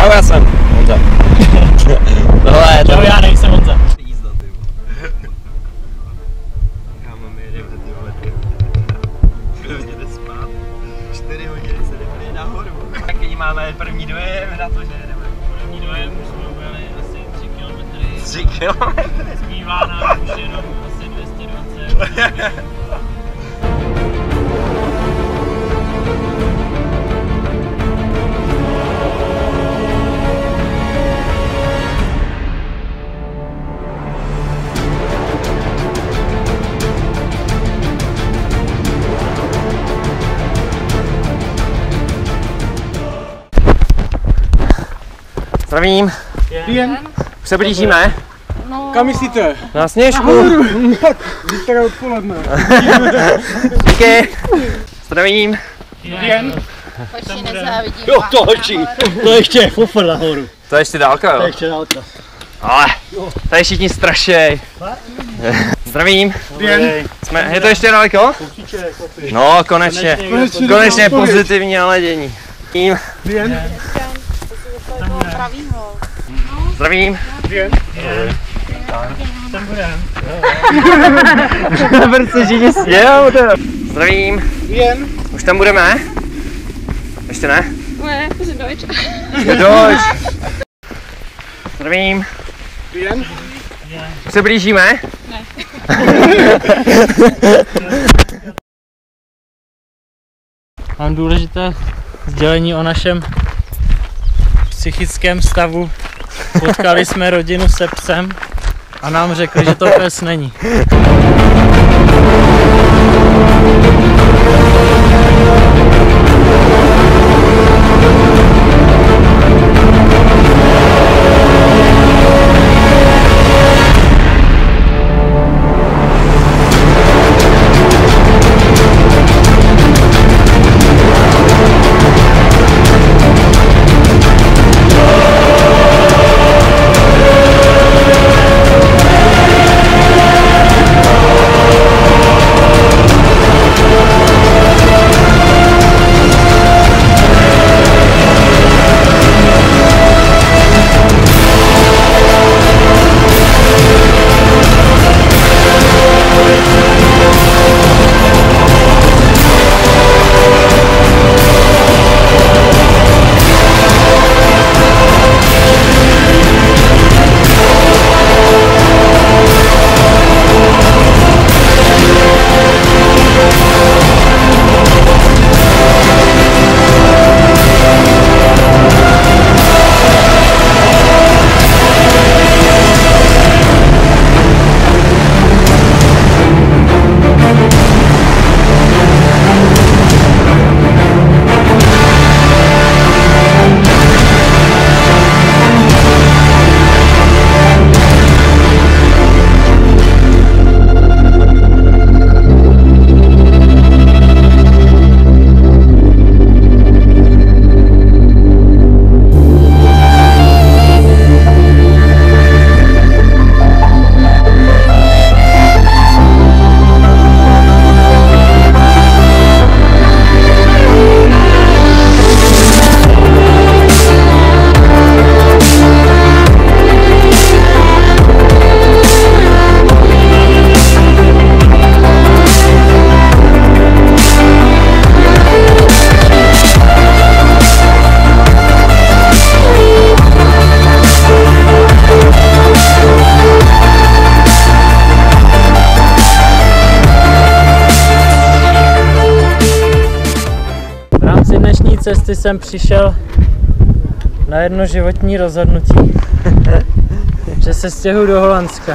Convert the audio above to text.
Čau, já jsem Honza. Tohle, čau, já nejsem Honza. Jízda, ty vole. Kámo, my jedeme, ty vole. Prvně jde spát. 4 hodiny se jdeme nahoru. Jaký máme první dojem na to, že jedeme? První dojem už jsme ujeli asi 3 kilometry. 3 kilometry? Zbývá nám už jenom asi 220. Zdravím. Jen. Už se blížíme? No. Kam myslíte? Na Sněžku. Zítra odpoledne. Díky. Zdravím. Jen. Hoši, nezávidím. Jo, to hoši. To ještě je fofr nahoru. To je ještě dálka, jo? To je ještě dálka. Ale tady všichni strašej. Zdravím. Jen. Je to ještě daleko? No, konečně. Konečně pozitivní naladění. Jen. Zdravím. Jen. Tam budem. Vrce všichni sněl. Zdravím. Jen. Už tam budeme? Ještě ne? Ne, už dojď. Dojď. Zdravím. Jen. Už se blížíme? Ne. Mám důležité sdělení o našem psychickém stavu. Potkali jsme rodinu se psem a nám řekli, že to pes není. Cesty jsem přišel na jedno životní rozhodnutí, že se stěhuju do Holandska.